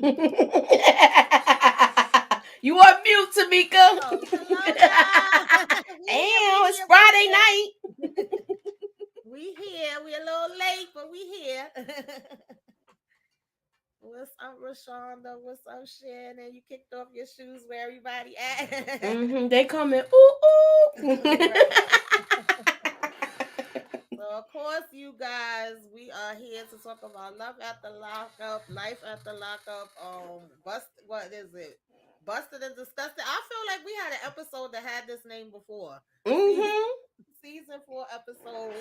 You are mute, Tamika. Oh, hello, y'all. Damn, it's We Friday here. night. We here. We a little late, but we here. What's up, Rashonda? What's up, Shannon? You kicked off your shoes. Where everybody at? They coming. Ooh, ooh. Right. So, of course, you guys, we are here to talk about love at the lockup, life at the lockup. What is it? Busted and disgusted. I feel like we had an episode that had this name before. Season Mm-hmm. season 4, episode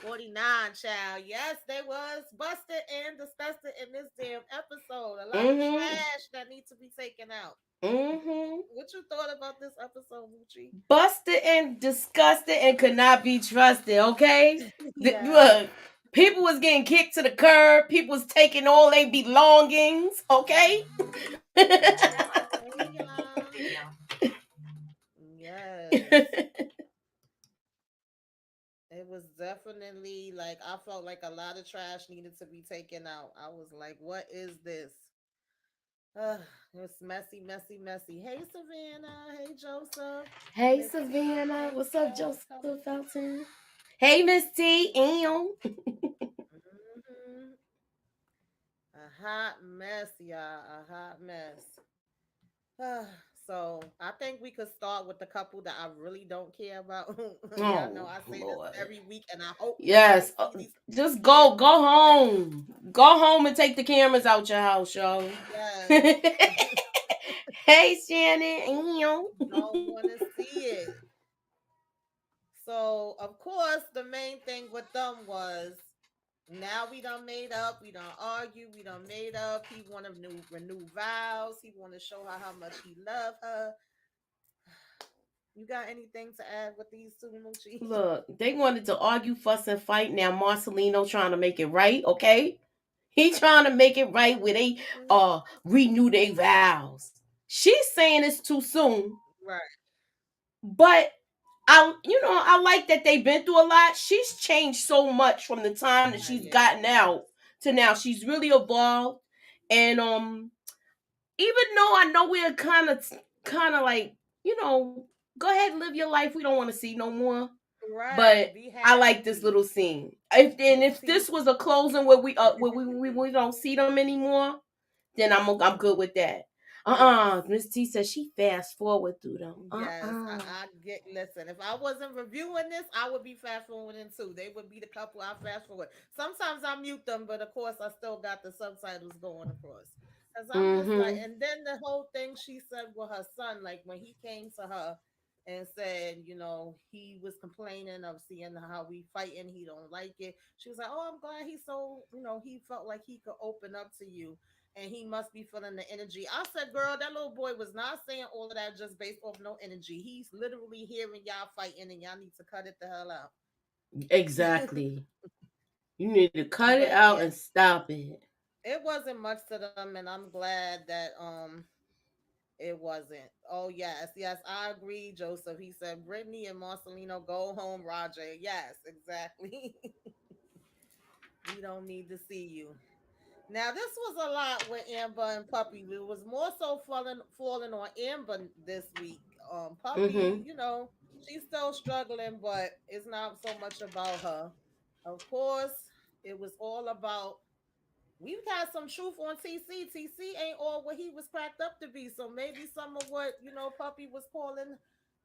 49. Child, yes, they was busted and disgusted in this damn episode. A lot of Mm-hmm. trash that needs to be taken out. Mm-hmm. What you thought about this episode, Mucci? Busted and disgusted and could not be trusted. Okay, Yes. look, people was getting kicked to the curb. People was taking all their belongings. Okay. Hey, y'all. Yes. It was definitely like I felt like a lot of trash needed to be taken out. I was like, what is this? Ugh, it's messy, messy, messy. Hey, Savannah. Hey, Joseph. Hey, Miss T. Savannah. Hey, What's up, Steph. Joseph Come. Felton? Hey, Miss T. Ew. Mhm. A hot mess, y'all. A hot mess. So I think we could start with the couple that I really don't care about. Y'all know Oh, I say this Lord. every week, and I hope we never Yes. see these Just again. go home. Go home and take the cameras out your house, yo. Yes. Hey, Shannon. Ew. Don't want to see it. So, of course, the main thing with them was now we done made up, we done argue, we done made up. He want to renew vows. He want to show her how much he love her. You got anything to add with these two, Moochie? Look, they wanted to argue, fuss, and fight. Now Marcelino trying to make it right, okay? He trying to make it right where they renew their vows. She's saying it's too soon, Right. but I like that they've been through a lot. She's changed so much from the time that she's Yeah. gotten out to now. She's really evolved, and even though I know we're kind of like go ahead and live your life. We don't want to see no more. Right. But Be I like this happy. little scene. If See. this was a closing where we don't see them anymore, then I'm good with that. Yes. Miss T says she fast forward through them. Yes, I get. Listen, if I wasn't reviewing this, I would be fast forwarding too. They would be the couple I fast forward. Sometimes I mute them, but of course I still got the subtitles going across. Cause I'm just like, Mm-hmm. and then the whole thing she said with her son, like when he came to her and said, he was complaining of seeing how we fighting, he don't like it. She was like, "Oh, I'm glad he's so, he felt like he could open up to you." And he must be feeling the energy. I said, girl, that little boy was not saying all of that just based off no energy. He's literally hearing y'all fighting and y'all need to cut it the hell out. Exactly. You need to cut it But out yeah, and stop it. it wasn't much to them, and I'm glad that it wasn't. Oh yes, yes, I agree, Joseph. He said Brittany and Marcelino go home, Roger. Yes, exactly. We don't need to see you. Now this was a lot with Amber and Puppy. It was more so falling on Amber this week. Puppy, Mm-hmm. she's still struggling, but it's not so much about her. Of course, it was all about. We've got some truth on TC. TC ain't all what he was cracked up to be. So maybe some of what Puppy was calling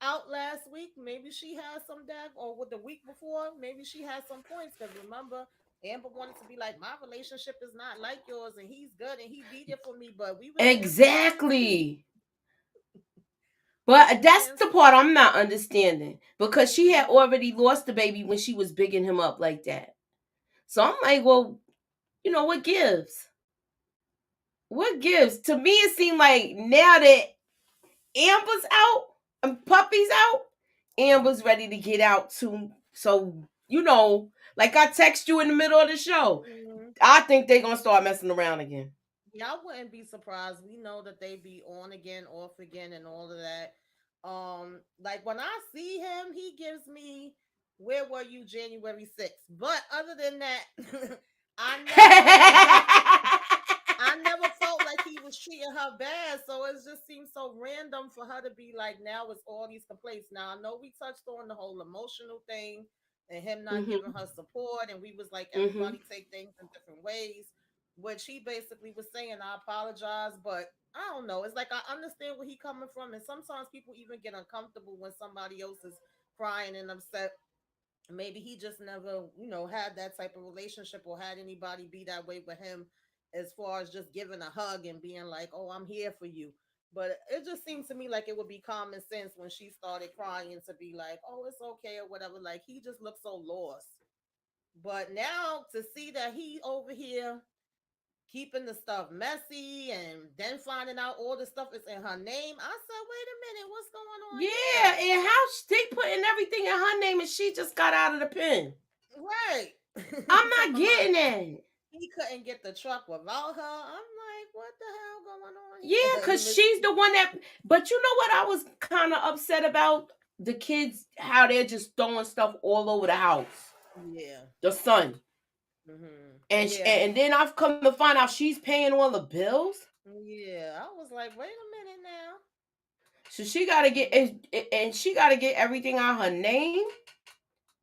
out last week. Maybe she has some or with the week before. Maybe she has some points because remember Amber wanted to be like, my relationship is not like yours, and he's good, and he be there for me. But we was being smart too. Exactly. We But was that's being the part smart. I'm not understanding because she had Mhm. already lost the baby when she was bigging him up like that. So I'm like, well, what gives? What gives? To me, it seemed like now that Amber's out and Puppy's out, Amber's ready to get out too. So, like I text you in the middle of the show, Mhm. I think they're going to start messing around again. Y'all wouldn't be surprised. We know that they be on again, off again, and all of that. Like when I see him, he gives me "Where were you January 6th?" But other than that, I never, I never felt like he was treating her bad. So it just seems so random for her to be like, now it's all these complaints. Now I know we touched on the whole emotional thing and him not giving Mm-hmm. her support, and we was like, Mm-hmm. everybody take things in different ways. Which he basically was saying, I apologize, but I don't know. It's like I understand where he coming from, and sometimes people even get uncomfortable when somebody else is crying and upset. Maybe he just never, had that type of relationship or had anybody be that way with him, as far as just giving a hug and being like, oh, I'm here for you. But it just seems to me like it would be common sense when she started crying to be like, oh, it's okay or whatever. Like, he just looked so lost. But now to see that he over here keeping the stuff messy and then finding out all the stuff is in her name, I said, wait a minute, what's going on Yeah, here? and how they putting everything in her name and she just got out of the pen. Right. I'm Talking not about getting that. he couldn't get the truck without her. I'm like, what the hell going on Yeah, here? because she's the one that. But you know what? I was kind of upset about the kids, how they're just throwing stuff all over the house. Yeah. The son. Yeah. And then I've come to find out she's paying all the bills. Yeah. I was like, wait a minute now. So she got to get. And she got to get everything on her name.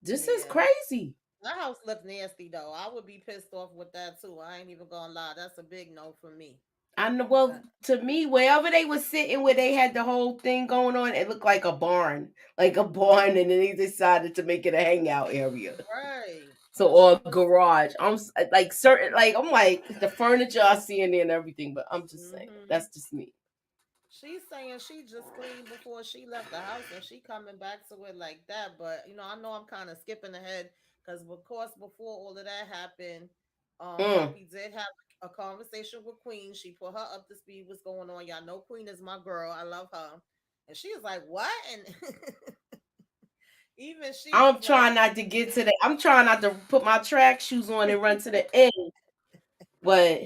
This is Yeah. crazy. That house looked nasty though. I would be pissed off with that too. I ain't even gonna lie. That's a big no for me. I know. Well, That, to me, wherever they were sitting, where they had the whole thing going on, it looked like a barn, and then they decided to make it a hangout area. right. So But or she a was. garage. Like certain, like I'm like the furniture I see in there and everything, but I'm just saying hmm that's just me. She's saying she just cleaned before she left the house and she coming back to it like that. But I know I'm kind of skipping ahead because of course before all of that happened, Mm. Puppy did have a conversation with Queen. She put her up to speed what's going on. Y'all know Queen is my girl. I love her. And she was like, what? And even she was I'm like, trying not to get to the. I'm trying not to put my track shoes on and run to the end, but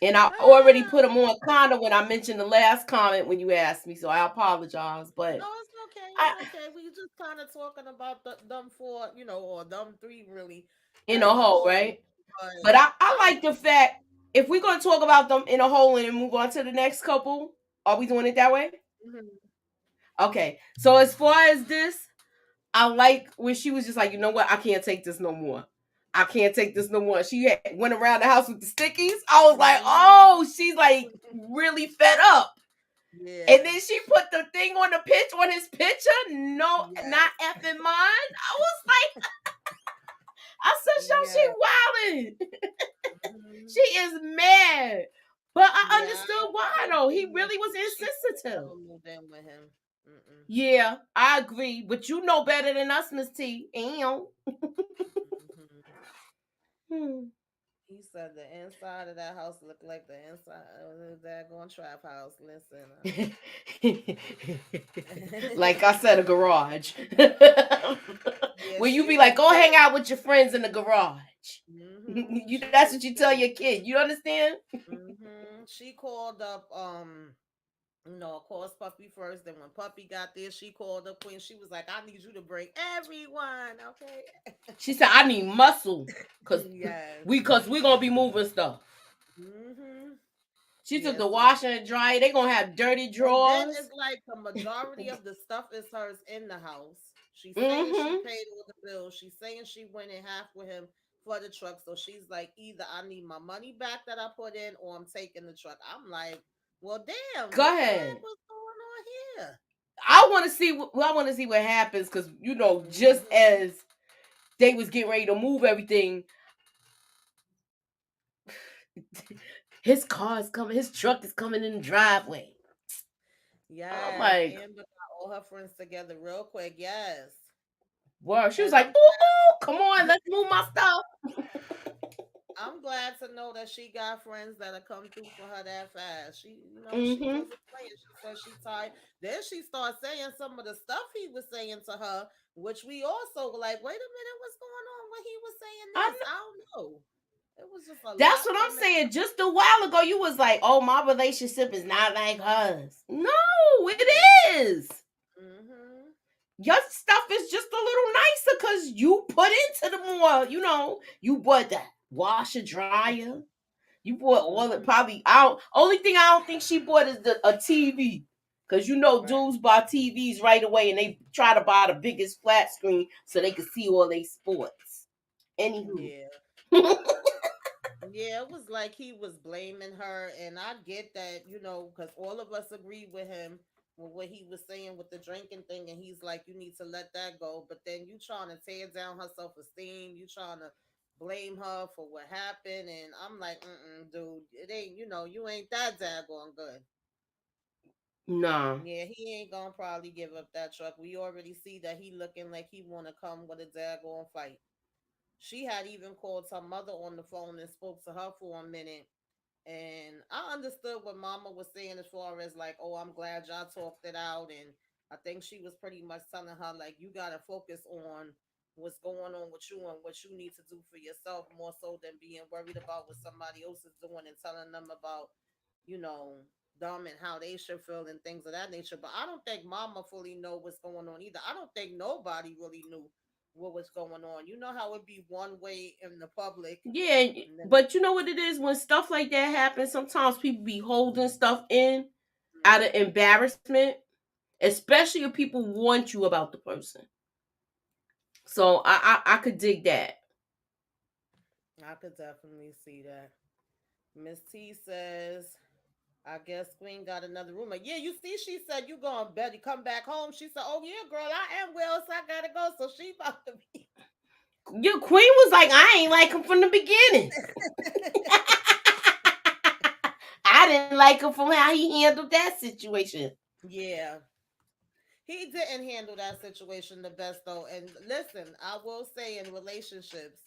and I already ah, put them on kinda when I mentioned the last comment when you asked me, so I apologize. no, But it's okay. I It's okay. We just kind of talking about them four, or them three really in as a a whole, whole. right? But But I I like the fact if we're gonna talk about them in a whole and then move on to the next couple, are we doing it that way? mhm. Okay. So as far as this, I like when she was just like, you know what, I can't take this no more. I can't take this no more. She went around the house with the stickies. I was like, Mhm. oh, she's like really fed up. And Yeah. then she put the thing on the pitch on his picture. No, Yes. not effing mine. I was like, I said, "Show she Yeah. wilding. Mhm. She is mad." But I Yeah. understood why I though. agree He with. really was She insensitive. never moved in with him. Mm-mm. Yeah, I agree. But you know better than us, Miss T. Ew. Mhm. Hmm. He said the inside of that house looked like the inside of the daggone trap house. Listen. Like I said, a garage. Yeah, Where you she be like, was go hang pissed. out with your friends in the garage. You She that's was what you tell pissed. your kid. You understand? She called up of course, Puppy first. Then when Puppy got there, she called up Queen. She was like, I need you to bring everyone, okay? She said, I need muscle. Cause Yes. we gonna be moving stuff. Mm-hmm. She took Yeah, the so washer and dryer. They gonna have dirty and then drawers. it's like the majority of the stuff is hers in the house. She's saying she Mm-hmm. paid all the bills. She's saying she went in half with him for the truck. So she's like, either I need my money back that I put in or I'm taking the truck. I'm like, well, damn, Go what the heck ahead. was going on here? I want to see. I want to see what happens because just Mm-hmm. as they was getting ready to move everything, his car is coming. His truck is coming in the driveway. I'm Yes, like, Amber got all her friends together real quick. Yes. wow. She was And like, ooh, ooh, come on, let's move my stuff. I'm glad to know that she got friends that'll come through for her that fast. She Mm-hmm. wasn't playing. She said she tired. Then she started saying some of the stuff he was saying to her, which we also were like, wait a minute, what's going on when he was saying I this? I don't know. It was just a That's lot what I'm coming saying. Just a while ago, you was like, "Oh, my relationship is not like hers." No, it out. is. Mm-hmm. Your stuff is just a little nicer because you put into the more. You bought that washer dryer. You bought all the Mm-hmm. probably. I don't. Only thing I don't think she bought is a TV. Cause you know Right. dudes buy TVs right away and they try to buy the biggest flat screen so they can see all their sports. Anywho. Yeah. Yeah, it was like he was blaming her, and I get that, because all of us agreed with him with what he was saying with the drinking thing, and he's like, you need to let that go. But then you trying to tear down her self esteem, you trying to blame her for what happened, and I'm like, dude, it ain't, you ain't that daggone good. Nah. Yeah, he ain't gonna probably give up that truck. We already see that he looking like he wanna come with a daggone fight. She had even called her mother on the phone and spoke to her for a minute. And I understood what Mama was saying as far as like, oh, I'm glad y'all talked it out. And I think she was pretty much telling her, like, you got to focus on what's going on with you and what you need to do for yourself more so than being worried about what somebody else is doing and telling them about, them and how they should feel and things of that nature. But I don't think Mama fully know what's going on either. I don't think nobody really knew what was going on. You know how it be one way in the public, Yeah, and then but you know what it is when stuff like that happens. Sometimes people be holding stuff in out Mhm. of embarrassment, especially if people want you about the person. So I could dig that. I could definitely see that. Miss T says, I guess Queen got another roommate. Yeah, you see, she said you going to bed, you come back home. She said, oh, yeah, girl, I am well, so I got to go. So she about to be. Your queen was like, I ain't like him from the beginning. I didn't like him from how he handled that situation. Yeah. He didn't handle that situation the best, though. And listen, I will say in relationships,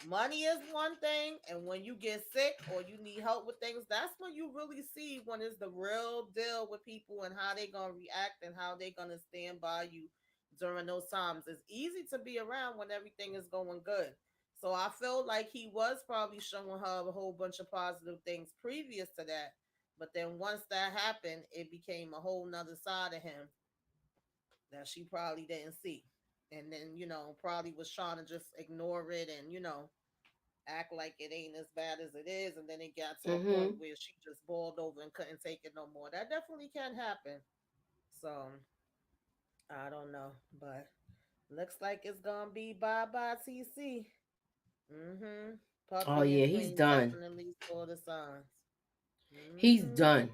money is one thing, and when you get sick or you need help with things, that's when you really see when it's the real deal with people and how they gonna react and how they gonna stand by you during those times. It's easy to be around when everything is going good. So I feel like he was probably showing her a whole bunch of positive things previous to that. But then once that happened, it became a whole nother side of him that she probably didn't see. And then, probably was trying to just ignore it and, act like it ain't as bad as it is, and then it got to a point Mm-hmm. where she just boiled over and couldn't take it no more. That definitely can happen. So I don't know, but looks like it's gonna be bye bye TC. Mm-hmm. Oh Puppy yeah, and he's Queen done. definitely saw the signs. He's Mm-hmm. done.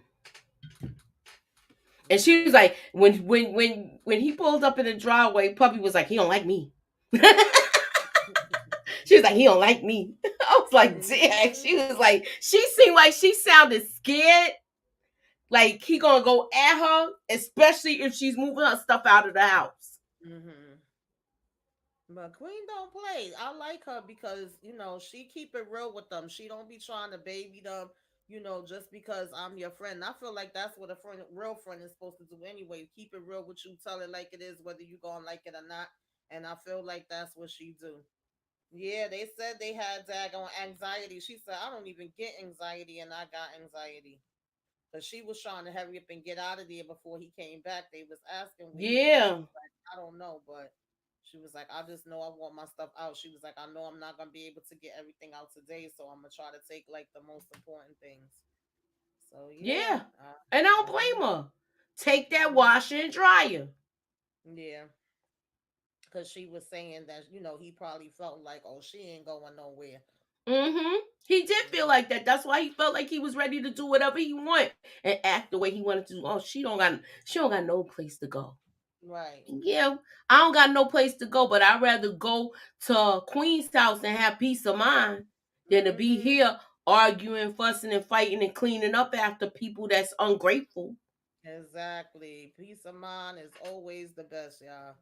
And she was Yeah. like, when he pulled up in the driveway, Puppy was like, he don't like me. She was like, he don't like me. I was like, damn. Mm-hmm. She was like, she seemed like she sounded scared. Like he gonna go at her, especially if she's moving her stuff out of the house. Mm-hmm. But Queen don't play. I like her because she keep it real with them. She don't be trying to baby them. Just because I'm your friend. I feel like that's what a friend, real friend, is supposed to do anyway. Keep it real with you. Tell it like it is, whether you gonna like it or not. And I feel like that's what she do. Yeah, they said they had daggone anxiety. She said I don't even get anxiety, and I got anxiety because she was trying to hurry up and get out of there before he came back. They was asking where he was. She Yeah, was like, I don't know, but she was like, I just know I want my stuff out. She was like, I know I'm not gonna be able to get everything out today, so I'm gonna try to take like the most important things. So yeah, yeah. And I don't mhm, blame her. Take that mhm, washer and dryer. yeah, because she was saying that he probably felt like, oh, she ain't going nowhere. Mm-hmm. He did feel Mm, like that. That's why he felt like he was ready to do whatever he want and act the way he wanted to. Oh, she don't got no place to go. right. Yeah, I don't got no place to go, but I'd rather go to Queen's house and have peace of mind than to be Mm-hmm. here arguing, fussing, and fighting and cleaning up after people that's ungrateful. Exactly. Peace of mind is always the best, y'all.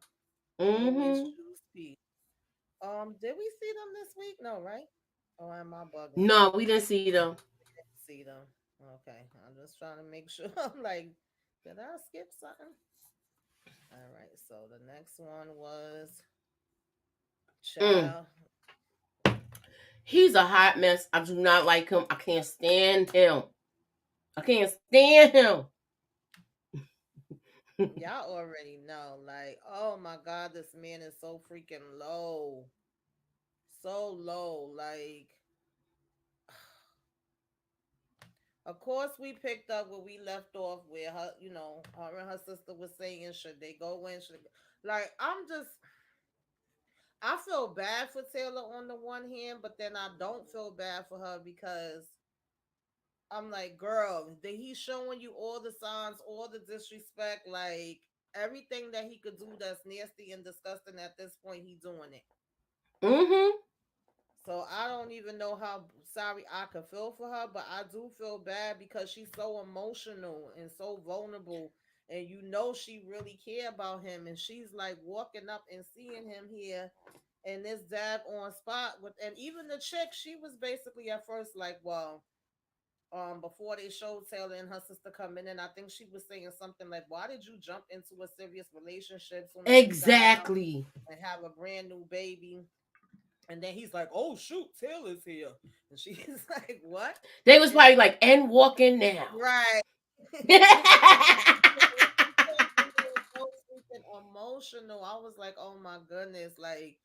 Always Mm-hmm. choose peace. Did we see them this week? No, right? Or am I bugging? No, we didn't see them. Didn't see them. Okay. I'm just trying to make sure. I'm like, did I skip something? All right. So the next one was Mm. Child. He's a hot mess. I do not like him. I can't stand him. I can't stand him. Y'all already know. Like, oh my God, this man is so freaking low. So low. Like, Of course, we picked up where we left off, where her, her and her sister was saying, should they go in? Like, I feel bad for Taylor on the one hand, but then I don't feel bad for her because I'm like, girl, he's showing you all the signs, all the disrespect, like everything that he could do that's nasty and disgusting at this point, he doing it. Mm-hmm. So I don't even know how sorry I could feel for her, but I do feel bad because she's so emotional and so vulnerable. And she really care about him. And she's like walking up and seeing him here in this dab on spot with, and even the chick, she was basically at first like, well, before they showed Taylor and her sister coming in, I think she was saying something like, why did you jump into a serious relationship soon as you got out Exactly. and have a brand new baby? And then he's like, "Oh shoot, Taylor's here," and she's like, "What?" They was And probably like, and walking now. right, she came in there so freaking emotional. I was like, "Oh my goodness!" Like,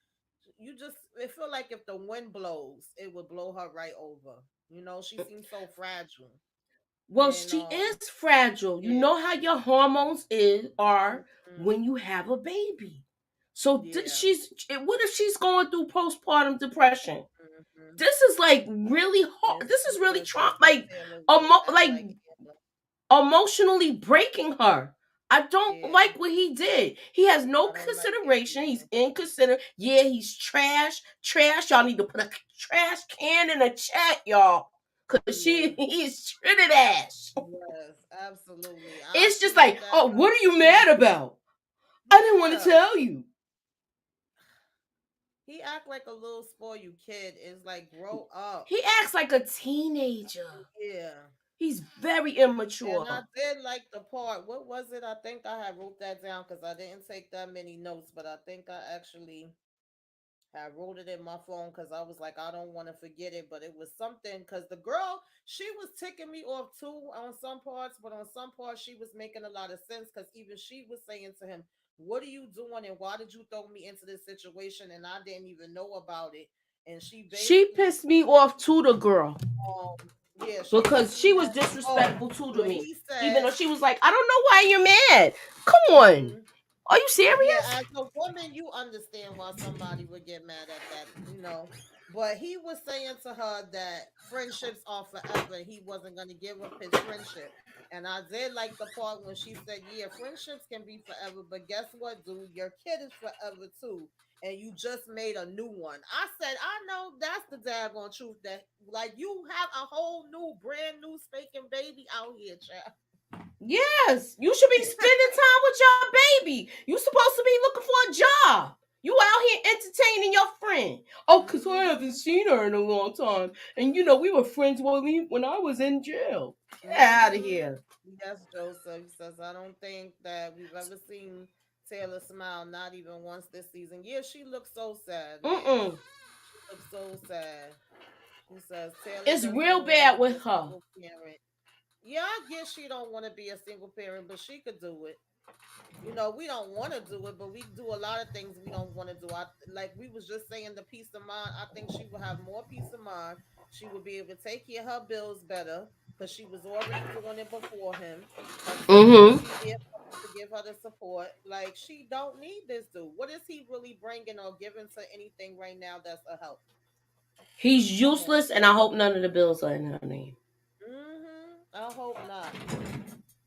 it felt like if the wind blows, it would blow her right over. She seems so fragile, Well, and she is fragile. You yeah, know how your hormones are mhm, when you have a baby. So yeah, what if she's going through postpartum depression? hmm, This is like really hard. it's This is really useless. That's why Taylor really act like like emotionally breaking her. I don't yeah. like what he did. He has no I don't like it consideration. He's either. inconsiderate. Yeah, he's trash. Trash. Y'all need to put a trash can in a chat, y'all. Cause Yeah. he is treated ass. Yes, absolutely. I It's just feel like, that oh, what are you yeah. mad about? I didn't want to Yeah. tell you. He act like a little spoiled kid. Is like grow up. He acts like a teenager. Yeah. He's very And immature. I did like the part. What was it? I think I had wrote that down because I didn't take that many notes, but I think I actually I wrote it in my phone because I was like, I don't want to forget it. But it was something because the girl, she was ticking me off too on some parts, but on some parts, she was making a lot of sense because even she was saying to him, what are you doing and why did you throw me into this situation? And I didn't even know about it. And she She basically, pissed me off to the girl yeah, she because basically she was had, oh, disrespectful to when me. he Even said, though she was like, I don't know why you're mad. Come on. mhm. Are you Yeah, serious? as a woman, you understand why somebody would get mad at that. But he was saying to her that friendships are forever. He wasn't going to give up his friendship. And I did like the part when she said, yeah, friendships can be forever, but guess what, dude? Your kid is forever too. And you just made a new one. I said, I know that's the daggone truth that, like, you have a whole new, brand new, spanking baby out here, child. Yes. You should be spending time with your baby. You supposed to be looking for a job. You out here entertaining your friend. Oh, because I haven't Mm-hmm. seen her in a long time. And we were friends when I was in jail. Get out of Mm-hmm. here. Yes, Joseph says, I don't think that we've ever seen Taylor smile, not even once this season. Yeah, she looks so sad, man. Mm-mm. She looks so sad. She says Taylor It's doesn't real want to bad be with a her. single parent. Yeah, I guess she don't want to be a single parent, but she could do it. We don't want to do it, but we do a lot of things we don't want to do. Like we was just saying, the peace of mind. I think she would have more peace of mind. She would be able to take care of her bills better because she was already doing it before him. Her sister would Mm-hmm. be there for her to give her the support. Like she don't need this dude. What is he really bringing or giving to anything right now that's a help? He's Come on. useless, and I hope none of the bills are in her name. I hope not.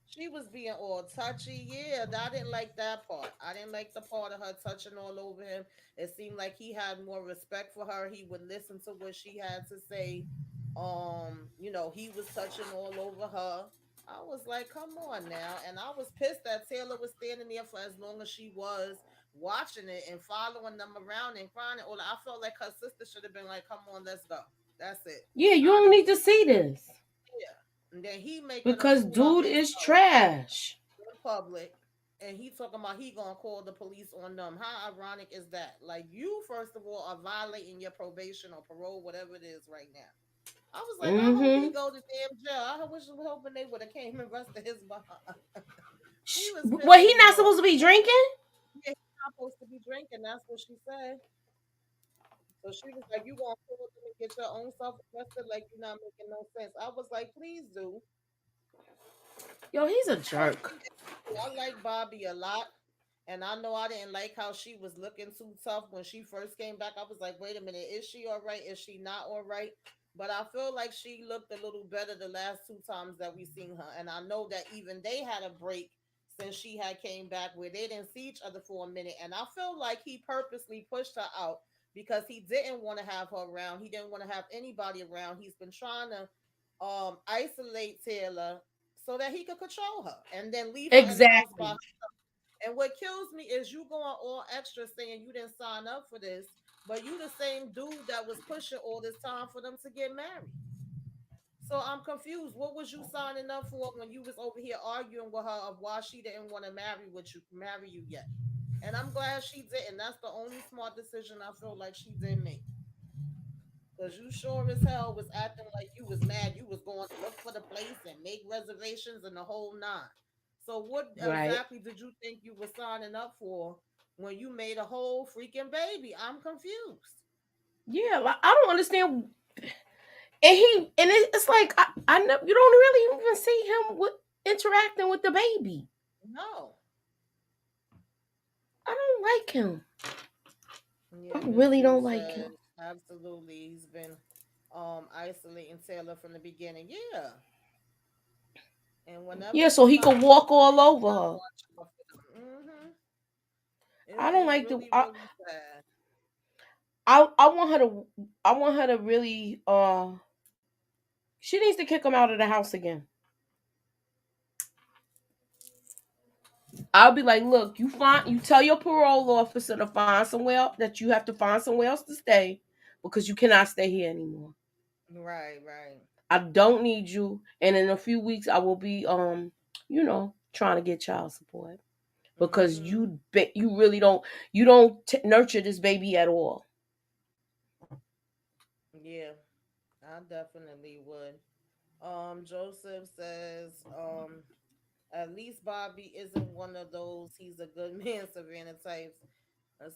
She was being all touchy. Yeah, I didn't like that part. I didn't like the part of her touching all over him. It seemed like he had more respect for her. He would listen to what she had to say. He was touching all over her. I was like, come on now. And I was pissed that Taylor was standing there for as long as she was watching it and following them around and crying. And all I felt like her sister should have been like, come on, let's go. That's it. Yeah, We you out don't of need here. to see this Yeah. And then he making a because fool of dude is himself trash. in public, and he talking about he gonna call the police on them. How ironic is that? Like you, first of all, are violating your probation or parole, whatever it is right now. I was like, I hope he Mm-hmm. go to damn jail. I was hoping they would have came and arrested his behind. He was Well, pissing he me not off. supposed to be drinking. Yeah, he's not supposed to be drinking. That's what she said. So she was like, "You gonna call them and get your own self arrested? Like you're not making no sense." I was like, "Please do." Yo, he's a But jerk. I like Bobby a lot. And I know I didn't like how she was looking too tough when she first came back. I was like, wait a minute, is she all right? Is she not all right? But I feel like she looked a little better the last two times that we seen her. And I know that even they had a break since she had came back where they didn't see each other for a minute. And I feel like he purposely pushed her out because he didn't want to have her around. He didn't want to have anybody around. He's been trying to isolate Taylor so that he could control her and then leave her in the house by. Exactly. And what kills me is you going all extra saying you didn't sign up for this, but you the same dude that was pushing all this time for them to get married. So I'm confused. What was you signing up for when you was over here arguing with her of why she didn't want to marry you yet? And I'm glad she didn't. That's the only smart decision I feel like she did make. Cause you sure as hell was acting like you was mad. You was going to look for the place and make reservations and the whole nine. So what Right. exactly did you think you were signing up for when you made a whole freaking baby? I'm confused. Yeah, like, I don't understand. It's like you don't really even see him with interacting with the baby. No. I don't like him. I Yeah, Miss really T don't like him. says absolutely. He's been isolating Taylor from the beginning. Yeah. And whenever Yeah, so he somebody could do walk all that, over you gotta her. watch out for them. I don't It's like the. really, really sad. I want her to. I want her to really. She needs to kick him out of the house again. I'll be like, look, you find you tell your parole officer to find somewhere that you have to find somewhere else to stay because you cannot stay here anymore. Right, right. I don't need you, and in a few weeks I will be trying to get child support because Mm-hmm. you really don't nurture this baby at all. Yeah, I definitely would. Joseph says, at least Bobby isn't one of those he's a good man, Savannah types.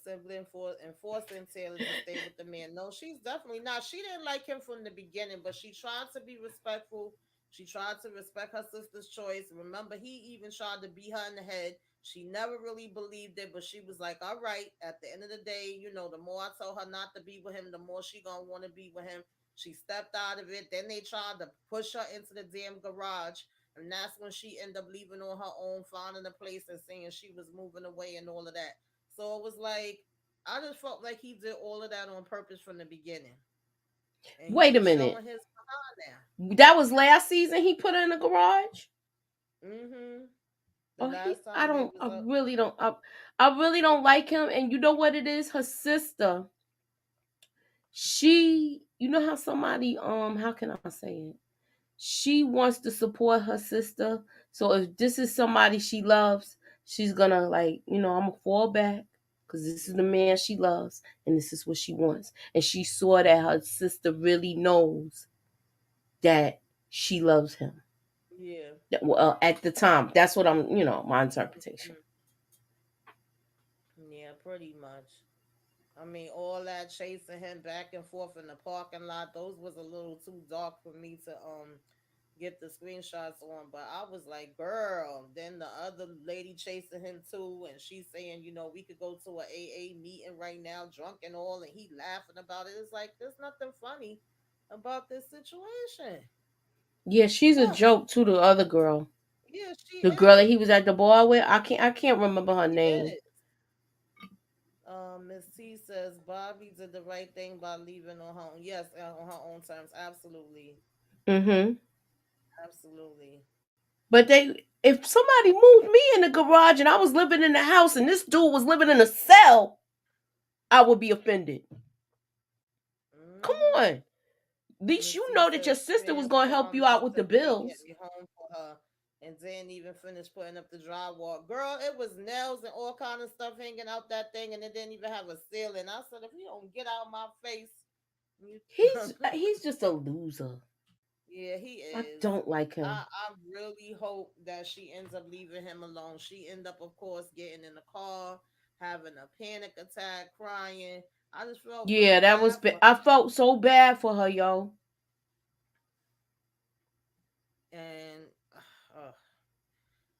Simply enforcing Taylor to stay with the man. No, she's definitely not. She didn't like him from the beginning, but she tried to be respectful. She tried to respect her sister's choice. Remember, he even tried to beat her in the head. She never really believed it, but she was like, all right, at the end of the day, the more I told her not to be with him, the more she gonna want to be with him. She stepped out of it. Then they tried to push her into the damn garage. And that's when she ended up leaving on her own, finding a place and saying she was moving away and all of that. So it was like I just felt like he did all of that on purpose from the beginning, and he Wait a was minute. showing his behind That was last season he put her in the garage? now. The Oh, last I time they don't was I up. really don't I really don't like him, and you know what it is? Her sister. You know how somebody how can I say it? She wants to support her sister. So if this is somebody she loves, she's gonna I'm gonna fall back because this is the man Mm-hmm. she loves and this is what she wants. And she saw that her sister really knows that she loves him. Yeah. Well, at the time, that's what my interpretation. Mhm. Yeah, pretty much. I mean, all that chasing him back and forth in the parking lot, those was a little too dark for me to get the screenshots on. But I was like, girl. Then the other lady chasing him too, and she's saying, we could go to a AA meeting right now, drunk and all, and he laughing about it. It's like there's nothing funny about this situation. Yeah, she's a Ugh, joke to the other girl. yeah, she The girl that he is. was at the bar with. I can't remember her She name. is. Miss T says Bobby did the right thing by leaving on her own. Yes, on her own terms. Absolutely, Mm-hmm. absolutely. But if somebody moved me in the garage and I was living in the house and this dude was living in a cell, I would be offended. Come Mm-hmm. on. At least Miss you T know that your says sister was going to help you out promised with to the bring bills. it home for her, and didn't even finish putting up the drywall. Girl, it was nails and all kind of stuff hanging out that thing, and it didn't even have a ceiling. I said, if you don't get out my face, you. He's just a loser. Yeah, he I is. don't like him. I really hope that she ends up leaving him alone. She end up, of course, getting in the car, having a panic attack, crying. I just felt Yeah, really that was. bad for I her. felt so bad for her, yo. And uh,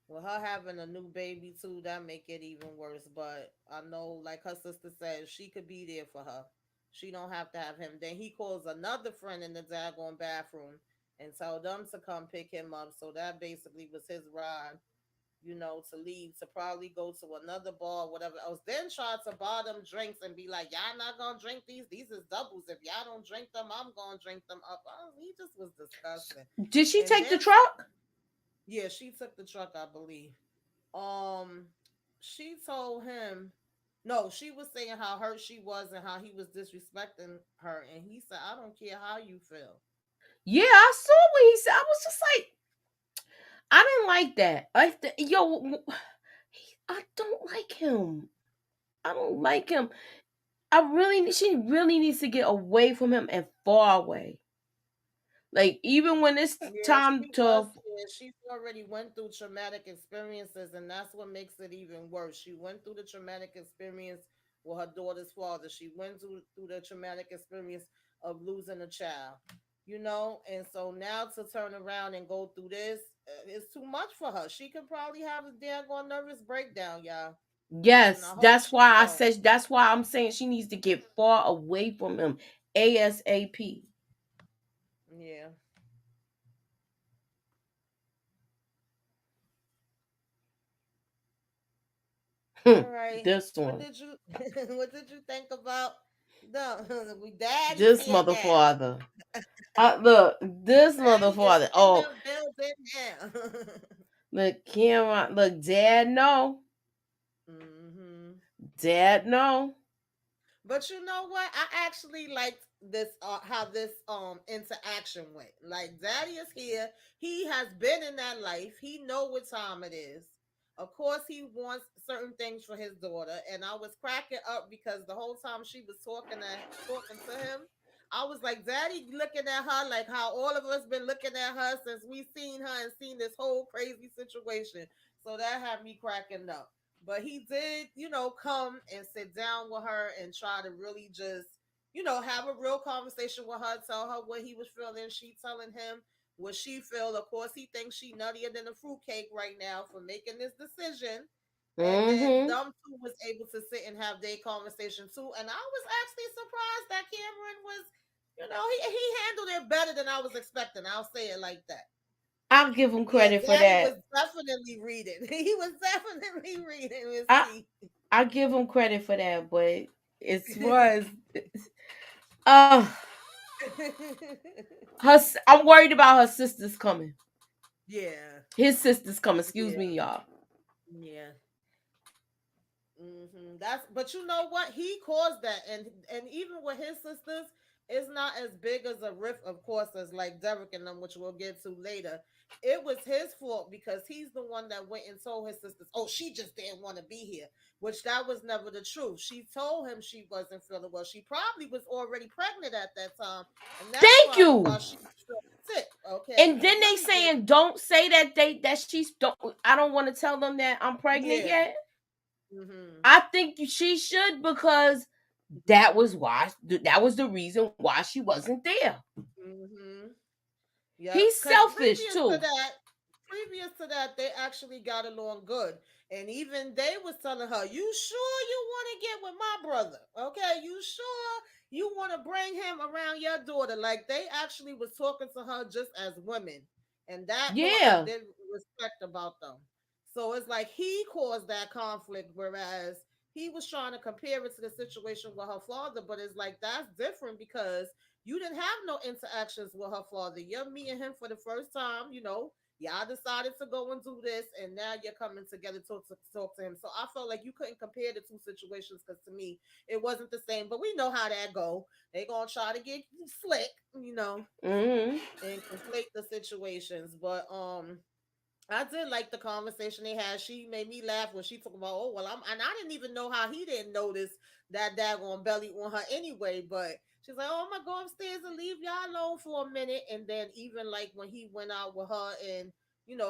with her having a new baby too, that make it even worse. But I know, like her sister said, she could be there for her. She don't have to have him. Then he calls another friend in the daggone bathroom and tell them to come pick him up. So that basically was his ride, to leave to probably go to another bar, whatever else. Then try to buy them drinks and be like, "Y'all not gonna drink these? These is doubles. If y'all don't drink them, I'm gonna drink them up." Oh, he just was disgusting. Did she And take the then, truck? yeah, she took the truck, I believe. Um, she told him, no, she was saying how hurt she was and how he was disrespecting her, and he said, "I don't care how you feel." Yeah, I saw what he said. I was just like, I didn't like that. Yo, I don't like him. I don't like him. She really needs to get away from him and far away. Like, even when it's Yeah, time she was to, scared. She already went through traumatic experiences, and that's what makes it even worse. She went through the traumatic experience with her daughter's father. She went through the traumatic experience of losing a child, and so now to turn around and go through this, it's too much for her. She could probably have a daggone nervous breakdown, y'all, and I yes, hope she don't. that's why I'm saying she needs to get far away from him ASAP. Yeah. All right. This What one. did you what did you think about the dad is This here mother now. father. Look, this mother Daddy is father. in Oh, the building now. look, Cameron. Look, Dad, no. hmm Dad, no. But you know what? I actually liked this how this interaction went. Like Daddy is here. He has been in that life. He know what time it is. Of course he wants certain things for his daughter. And I was cracking up because the whole time she was talking to him, I was like, Daddy looking at her like how all of us been looking at her since we seen her and seen this whole crazy situation. So that had me cracking up. But he did, come and sit down with her and try to really just, have a real conversation with her, tell her what he was feeling. She telling him what she feel. Of course, he thinks she nuttier than a fruitcake right now for making this decision. And then Mm-hmm. them two was able to sit and have their conversation too. And I was actually surprised that Cameron was, he handled it better than I was expecting. I'll say it like that. I'll give him Yeah, credit for Daddy was that. definitely reading. He was definitely reading his I tea. I give him credit for that, but as far as uh I'm worried about her sisters coming. yeah, His sisters coming. Excuse yeah, me, y'all. yeah. That's but you know what he caused that, and even with his sisters, it's not as big as a rift, of course, as like Derek and them, which we'll get to later. It was his fault because he's the one that went and told his sisters, "Oh, she just didn't want to be here," which that was never the truth. She told him she wasn't feeling well. She probably was already pregnant at that time, and that's Thank probably you. why she was feeling sick. Okay, And because then let they me get saying don't say that she's don't. I don't want to tell them that I'm pregnant yeah. yet. Mm-hmm. I think she should because that was the reason why she wasn't there. Mm-hmm. Yep. He's Because selfish too. previous to that, they actually got along good, and even they was telling her, "You sure you want to get with my brother? Okay, you sure you want to bring him around your daughter?" Like they actually was talking to her just as women, and that part I Yeah. did respect about them. So it's like he caused that conflict, whereas he was trying to compare it to the situation with her father, but it's like that's different because you didn't have no interactions with her father. You're meeting him for the first time, Y'all decided to go and do this, and now you're coming together to talk to him. So I felt like you couldn't compare the two situations because to me, it wasn't the same. But we know how that go. They gonna try to get slick, Hmm. and conflate the situations. But I did like the conversation they had. She made me laugh when she talked about, oh well, and I didn't even know how he didn't notice that daggone belly on her anyway. But she's like, oh, I'm gonna go upstairs and leave y'all alone for a minute. And then even like when he went out with her and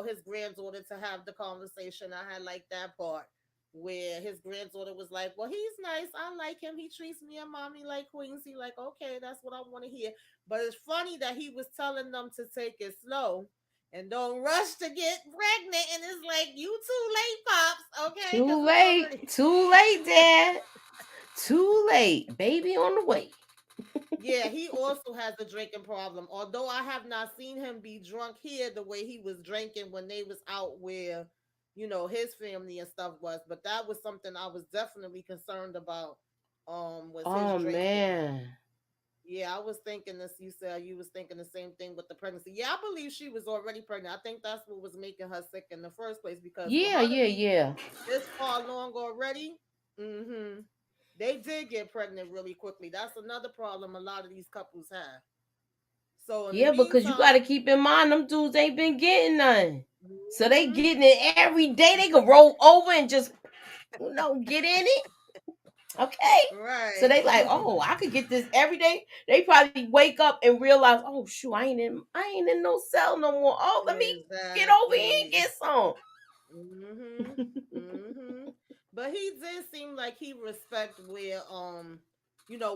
his granddaughter to have the conversation, I had like that part. where his granddaughter was like, "Well, he's nice. I like him. He treats me and mommy like queens." He like, "Okay, that's what I want to hear." But it's funny that he was telling them to take it slow and don't rush to get pregnant. And it's like, you too late, pops. Okay, because Too it's late. already. Too late, Dad. Too late. Baby on the way. Yeah, he also has a drinking problem. Although I have not seen him be drunk here the way he was drinking when they was out where, his family and stuff was. But that was something I was definitely concerned about. Was his Oh drinking. man. Yeah, I was thinking this. You said you was thinking the same thing with the pregnancy. Yeah, I believe she was already pregnant. I think that's what was making her sick in the first place because for Yeah, her to yeah, be yeah. this far along already, mm-hmm, they did get pregnant really quickly. That's another problem a lot of these couples have. So in the Yeah, because you got to meantime, keep in mind them dudes ain't been getting none. So they mm-hmm, getting it every day. They can roll over and just get in it. Okay. So right. they like, oh, I could get this every day. They probably wake up and realize, oh shoot, I ain't in no cell no more. Oh, let me get over here and Exactly. get some. Mhm. Mhm. But he did seem like he respect where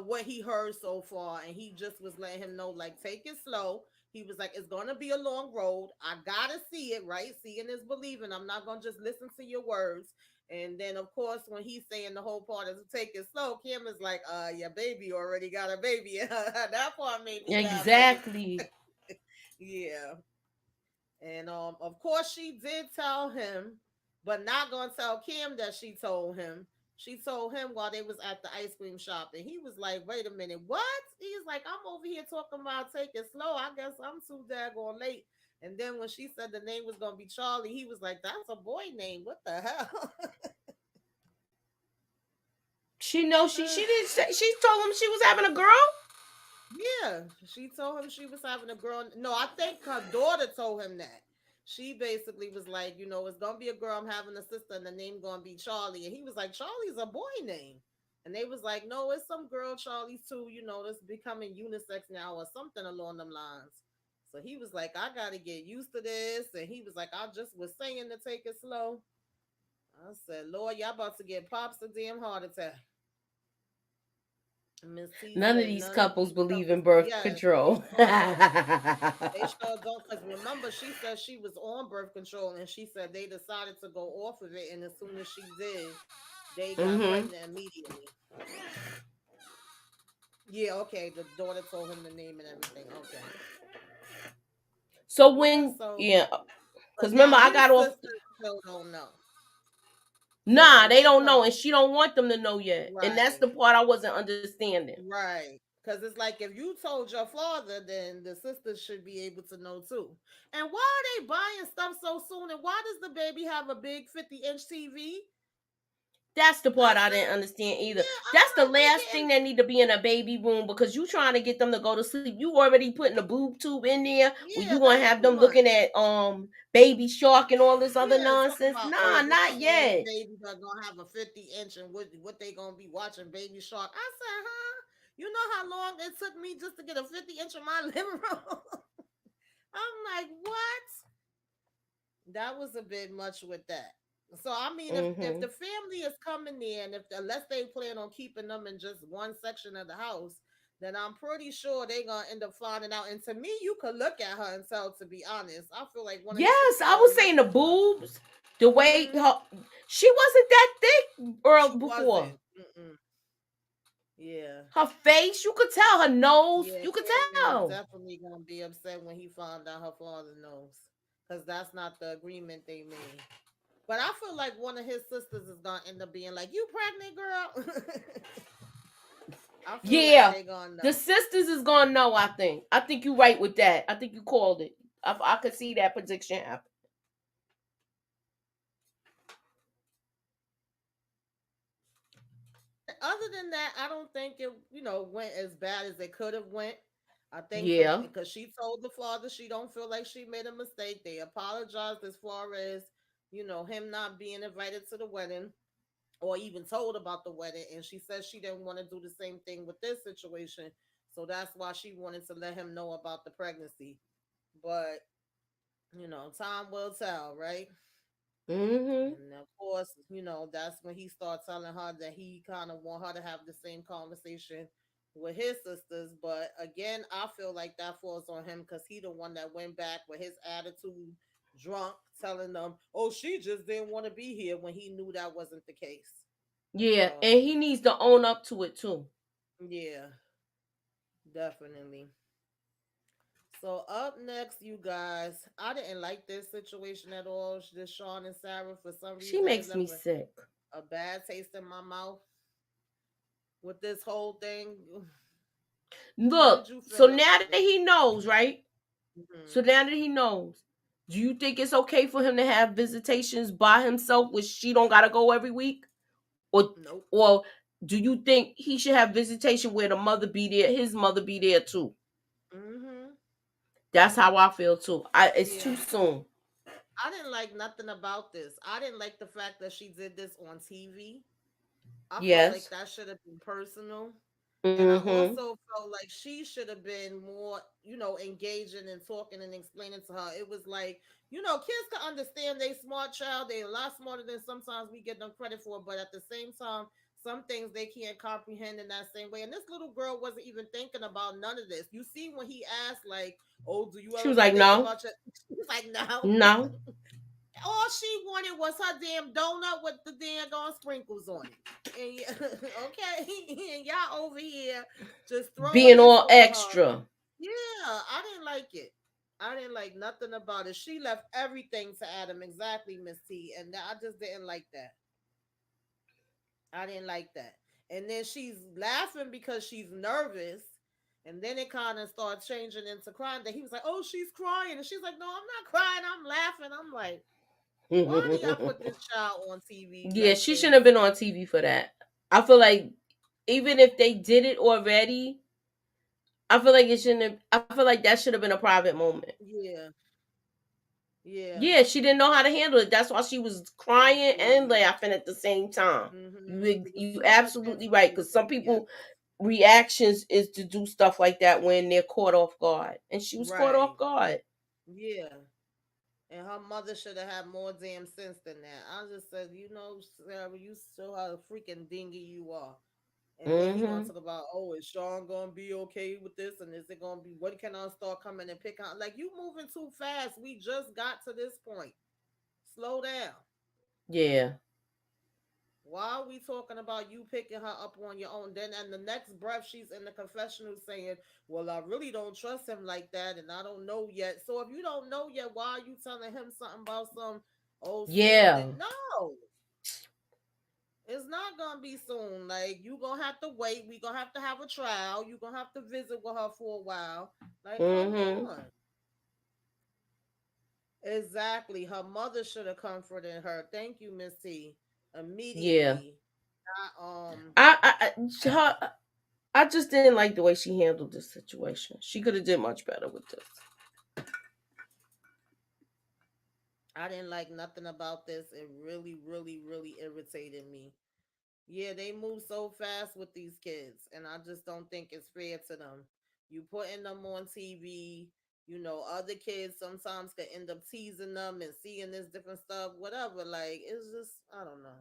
what he heard so far, and he just was letting him know like take it slow. He was like, it's gonna be a long road. I gotta see it, right? Seeing is believing. I'm not gonna just listen to your words. And then of course when he's saying the whole part is take it slow, Kim is like, your baby already got a baby. That part made me laugh because Exactly. yeah. And of course she did tell him, but not gonna tell Kim that she told him. She told him while they was at the ice cream shop, and he was like, "Wait a minute, what?" He's like, "I'm over here talking about take it slow. I guess I'm too daggone late." And then when she said the name was gonna be Charlie, he was like, "That's a boy name. What the hell?" She knows she didn't say she told him she was having a girl. Yeah, she told him she was having a girl. No, I think her daughter told him that. She basically was like, it's gonna be a girl. I'm having a sister, and the name gonna be Charlie. And he was like, Charlie's a boy name. And they was like, no, it's some girl Charlie's too. That's becoming unisex now or something along them lines. So he was like, I gotta get used to this. And he was like, I just was saying to take it slow. I said, Lord, y'all about to get pops a damn heart attack. Miss T None of said these none of couples these believe in couples, birth yes, they control. sure don't. They sure don't. Because remember, she said she was on birth control and she said they decided to go off of it. And as soon as she did, they got Hmm. pregnant immediately. Yeah, okay. The daughter told him the name and everything. Okay. So Yeah, when so, yeah, but because remember now I his got off. sisters still don't know. Nah, So they they don't know, gonna, and she don't want them to know yet, and that's right, the part I wasn't understanding. right. Because it's like if you told your father, then the sisters should be able to know too. And why are they buying stuff so soon? And why does the baby have a big 50-inch TV? That's the I part I didn't said, understand either. yeah, I'm That's the like, they last getting, thing that need to be in a baby room because you trying to get them to go to sleep. You already putting a boob tube in there where yeah, you gonna that's have too them much. looking at Baby Shark and all this other Yeah, talk nonsense. about, Nah, this not the only yet. baby that's gonna have a 50-inch and what they gonna be watching Baby Shark. I said, huh? You know how long it took me just to get a 50-inch in my living room? I'm like, what? That was a bit much with that. So I mean, if Mm-hmm. the family is coming there, and if unless they plan on keeping them in just one section of the house, then I'm pretty sure they're gonna end up finding out. And to me, you could look at her and tell. To be honest, I feel like one of his Yes, sisters I don't was look saying the like her. boobs, the way Mm-hmm. she wasn't that thick She before. wasn't. Mm-mm. Yeah. Her face, you could tell. Her nose, Yeah, you could Kim is tell. definitely gonna be upset when he found out her father knows, because that's not the agreement they made. But I feel like one of his sisters is gonna end up being like, "You pregnant, girl?" I feel like Yeah, they gonna the know. sisters is gonna know. I think you right with that. I think you called it. I could see that prediction happen. Other than that, I don't think it, went as bad as it could have went. I think Yeah. because she told the father she don't feel like she made a mistake. They apologized as far as him not being invited to the wedding or even told about the wedding, and she said she didn't want to do the same thing with this situation, so that's why she wanted to let him know about the pregnancy. But time will tell, right? Mm-hmm. And of course, that's when he started telling her that he kind of want her to have the same conversation with his sisters. But again, I feel like that falls on him because he the one that went back with his attitude drunk, telling them, "Oh, she just didn't want to be here," when he knew that wasn't the case. Yeah, So and he needs to own up to it too. yeah, definitely. So up next, you guys, I didn't like this situation at all. This Sean and Sarah, for some She reason, it makes left me sick. a bad taste in my mouth with this whole thing. How Look, did you so feel now about that it? he knows, right? So Hmm. now that he knows, do you think it's okay for him to have visitations by himself, which she don't gotta go every week? Or Nope. or do you think he should have visitation where the mother be there, his mother be there too? Hmm. That's how I feel too. It's too Yeah. soon. I didn't like nothing about this. I didn't like the fact that she did this on TV. I felt like Yes. that should have been personal. And I Mm-hmm. also felt like she should have been more, engaging and talking and explaining to her. It was like, kids can understand they smart child. They a lot smarter than sometimes we get them credit for. But at the same time, some things they can't comprehend in that same way. And this little girl wasn't even thinking about none of this. You see, when he asked, like, "Oh, do you She ever was be like, thinking no, about your?" She was like, "No." no. All she wanted was her damn donut with the damn gone sprinkles on it. And okay, and y'all over here just throwing Being this all on her. extra. Yeah, I didn't like it. I didn't like nothing about it. She left everything to Adam, exactly, Miss T, and I just didn't like that. I didn't like that. And then she's laughing because she's nervous. And then it kind of starts changing into crying. That he was like, "Oh, she's crying," and she's like, "No, I'm not crying. I'm laughing." I'm like, why do y'all put this child on TV Yeah, like she this? shouldn't have been on TV for that. I feel like even if they did it already, I feel like it shouldn't have, I feel like that should have been a private moment. Yeah, yeah. Yeah, she didn't know how to handle it. That's why she was crying and Absolutely. laughing at the same time. It was You too much absolutely right, because some information. Yeah. people reactions is to do stuff like that when they're caught off guard, and she was caught Right. off guard. Yeah. And her mother should have had more damn sense than that. I just said, Sarah, you still how freaking dingy you are. And then he gonna Mm-hmm. talk about, "Oh, is Sean gonna be okay with this? And is it gonna be, when can I start coming and pick on?" Like, you moving too fast. We just got to this point. Slow down. Yeah. Why are we talking about you picking her up on your own? Then, and the next breath, she's in the confessional saying, "Well, I really don't trust him like that, and I don't know yet." So, if you don't know yet, why are you telling him something about some, "Oh, soon"? Yeah. And no, it's not gonna be soon. Like, you gonna have to wait. We gonna have to have a trial. You gonna have to visit with her for a while. Like, come Mm-hmm. on. Exactly. Her mother should have comforted her. Thank you, Miss T. Yeah. Immediately. Not, I just didn't like the way she handled this situation. She could have did much better with this. I didn't like nothing about this. It really, really, really irritated me. Yeah, they move so fast with these kids, and I just don't think it's fair to them. You putting them on TV, other kids sometimes can end up teasing them and seeing this different stuff, whatever. Like, it's just, I don't know.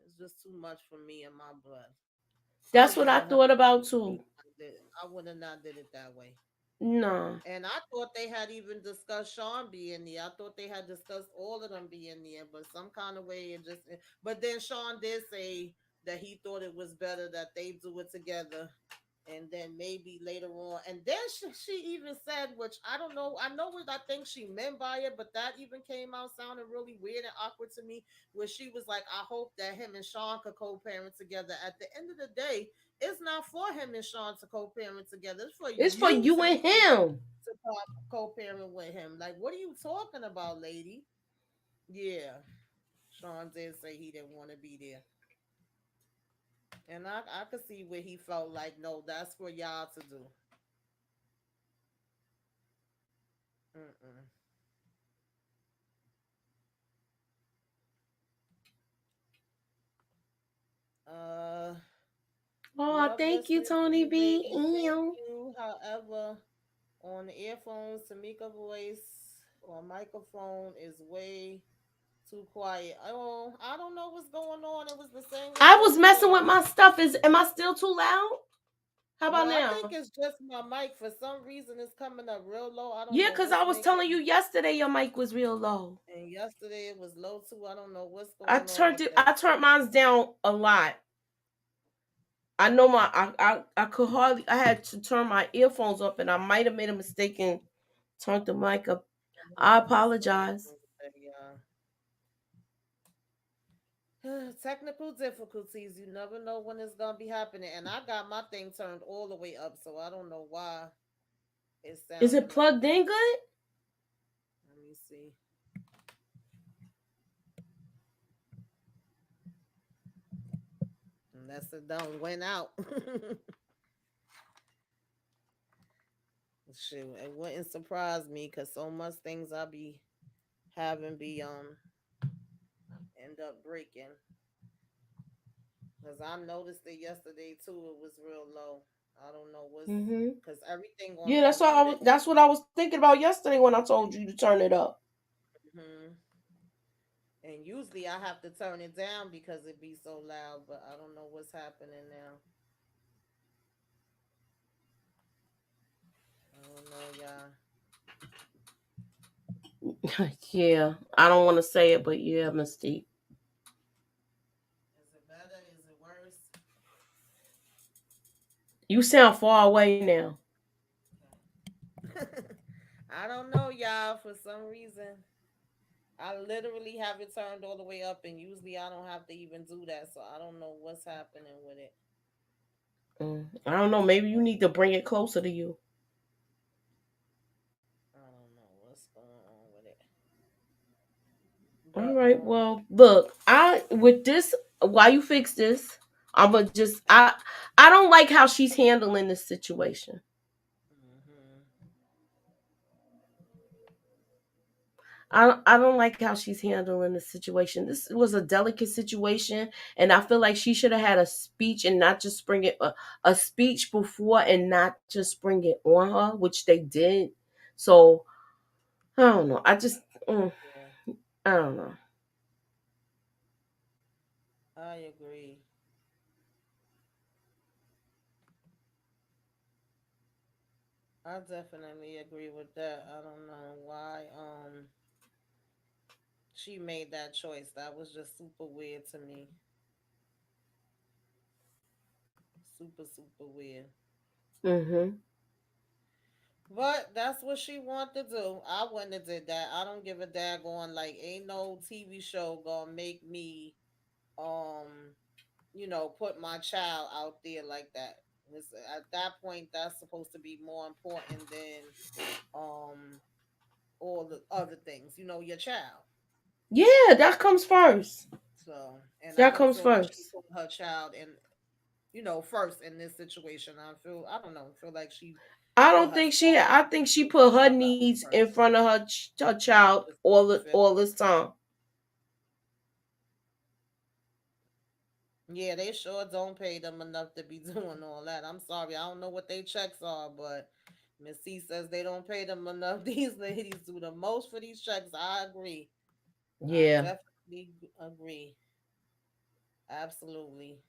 It's just too much for me and my blood. I That's what I wanted him thought to about be who he too. did. I would have not did it that way. Nah. And I thought they had even discussed Sean being there. I thought they had discussed all of them being there, but some kind of way it just. But then Sean did say that he thought it was better that they do it together, and then maybe later on. And then she even said, which I don't know. I know what I think she meant by it, but that even came out sounding really weird and awkward to me. Where she was like, "I hope that him and Sean could co-parent together." At the end of the day, it's not for him and Sean to co-parent together. It's for It's for you you to and choose him. to co-parent with him. Like, what are you talking about, lady? Yeah, Sean did say he didn't want to be there, and I could see where he felt like, no, that's for y'all to do. Mm-mm. Uh, Oh, love thank you, listening to Tony you, B. lady. Thank Ew. you. However, on the earphones, Tamika voice or microphone is way Too quiet. Oh, I don't know what's going on. It was the same way I was messing with before. my stuff. Am I still too loud? How No, about I think now? it's just my mic. For some reason, it's coming up real low. I don't Yeah, know because I what's was making. telling you yesterday your mic was real low. And yesterday it was low too. I don't know what's I going on turned with it. it. I turned mine down a lot. I know I could hardly. I had to turn my earphones up, and I might have made a mistake and turned the mic up. I don't I know what's going apologize. on with that, y'all. Technical difficulties. You never know when it's gonna be happening. And I got my thing turned all the way up, so I don't know why it's Is it sounding like plugged that. in good? Let me see. Unless it don't went out. Shoot, it wouldn't surprise me because so much things I be having be end up breaking. Because I noticed it yesterday too. It was real low. I don't know what's Mm-hmm. because everything on Yeah, the that's what I computer. was. That's what I was thinking about yesterday when I told you to turn it up. Mhm. And usually I have to turn it down because it be so loud. But I don't know what's happening now. I don't know, y'all. Yeah, I don't want to say it, but yeah, Mystique. Is it better? Is it worse? You sound far away now. Okay. I don't know, y'all. For some reason, I literally have it turned all the way up, and usually I don't have to even do that. So I don't know what's happening with it. I don't know. Maybe you need to bring it closer to you. I don't know what's going on with it. All But right. Well, look, I with this while you fix this, I'm gonna just I don't like how she's handling this situation. mhm. I don't like how she's handling the situation. This was a delicate situation, and I feel like she should have had a speech and not just bring it a speech before and not just bring it on her, which they did. So I don't know. Mm, Yeah, I don't know. I agree. I definitely agree with that. I don't know why she made that choice. That was just super weird to me. Super super weird. Mhm. But that's what she wanted to do. I wouldn't have did that. I don't give a daggone like ain't no TV show gonna make me um put my child out there like that. At that point that's supposed to be more important than um all the other things, your child. Yeah, that comes first. So, and I That don't comes feel like she first. put her child in, first in this situation. I don't know, feel like she I put don't think she. herself I think she and put her whatever else needs in first. front of her child That's what I feel. all this time. Yeah, they sure don't pay them enough to be doing all that. I'm sorry, I don't know what they checks are, but Miss C says they don't pay them enough. These ladies do the most for these checks. I agree. I Yeah. definitely agree. Absolutely.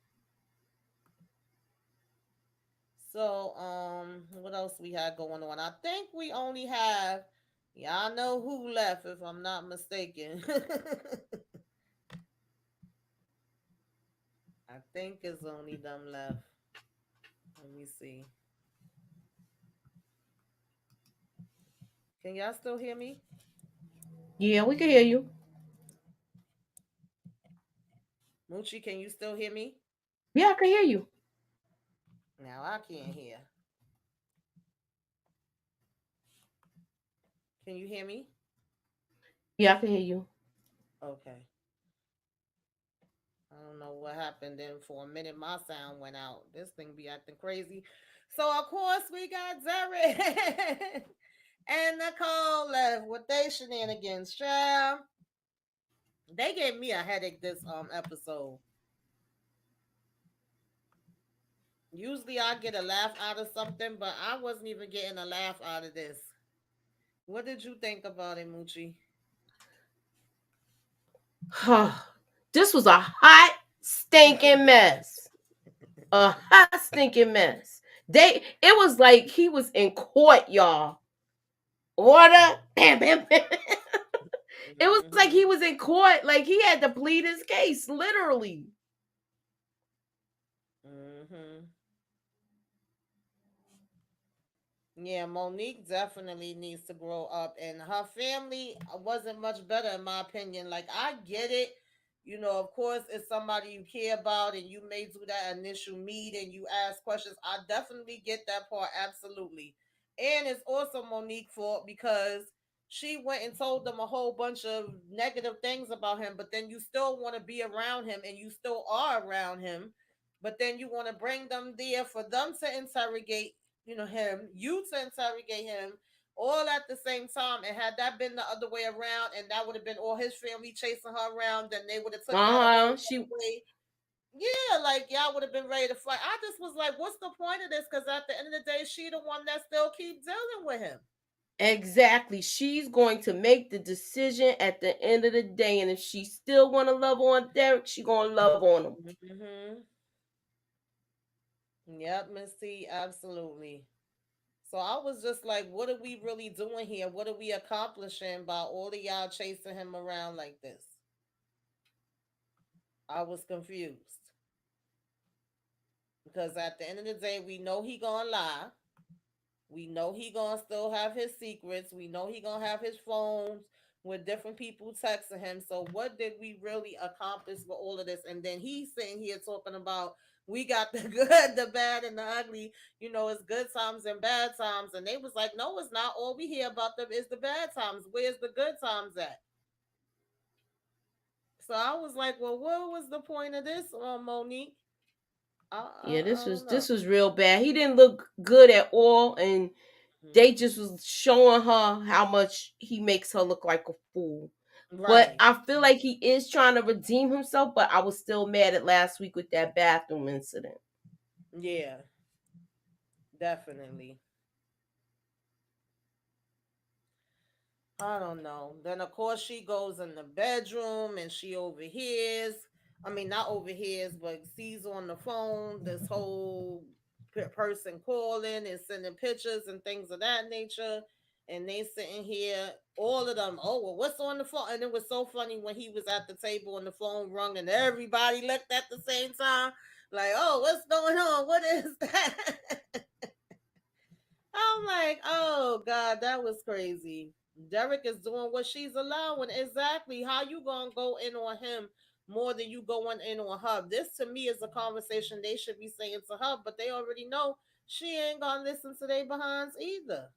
So, what else we had going on? I think we only have, y'all know who left, if I'm not mistaken. I think it's only them left. Let me see. Can y'all still hear me? Yeah, we can hear you. Moochie, can you still hear me? Yeah, I can hear you. Now I can't hear. Can you hear me? Yeah, I can hear you. Okay. I don't know what happened then. For a minute, my sound went out. This thing be acting crazy. So, of course, we got Derek and Nicole left with their shenanigans. Child, they gave me a headache this episode. Usually I get a laugh out of something, but I wasn't even getting a laugh out of this. What did you think about it, Moochie? This was a hot, stinking mess. A hot, stinking mess. It was like he was in court, y'all. Order, bam, bam, bam. It was like he Mm-hmm. was in court, like he had to plead his case, literally. Mm-hmm. Yeah, Monique definitely needs to grow up, and her family wasn't much better, in my opinion. Like, I get it. Of course, it's somebody you care about, and you may do that initial meet and you ask questions. I definitely get that part, absolutely. And it's also Monique's fault because she went and told them a whole bunch of negative things about him, but then you still want to be around him and you still are around him, but then you want to bring them there for them to interrogate him, you to interrogate him, all at the same time. And had that been the other way around, and that would have been all his family chasing her around, then they would have took that a whole She other way. Yeah, like y'all would have been ready to fight. I just was like, what's the point of this? Because at the end of the day, she the one that still keep dealing with him. exactly. She's going to make the decision at the end of the day, and if she still want to love on Derek, she gonna love on him. Mm-hmm. Yep, Miss T, absolutely. So I was just like, what are we really doing here? What are we accomplishing by all of y'all chasing him around like this? I was confused because at the end of the day, we know he gonna lie. We know he gonna still have his secrets. We know he gonna have his phones with different people texting him. So what did we really accomplish with all of this? And then he's sitting here talking about we got the good, the bad, and the ugly. It's good times and bad times. And they was like, no, it's not. All we hear about them is the bad times. Where's the good times at? So I was like, well, what was the point of this, Monique? Yeah, I don't know. this was real bad. He didn't look good at all, and they just was showing her how much he makes her look like a fool. But Right. I feel like he is trying to redeem himself. But I was still mad at last week with that bathroom incident. Yeah, definitely. I don't know. Then of course she goes in the bedroom and she overhears. I mean, not overhears, but sees on the phone this whole person calling and sending pictures and things of that nature. And they sitting here, all of them. Oh well, what's on the phone? And it was so funny when he was at the table and the phone rung and everybody looked at the same time, like, oh, what's going on? What is that? I'm like, oh God, that was crazy. Derek is doing what she's allowing. Exactly. How you gonna go in on him more than you going in on her? This to me is a conversation they should be saying to her, but they already know she ain't gonna listen to their behinds either.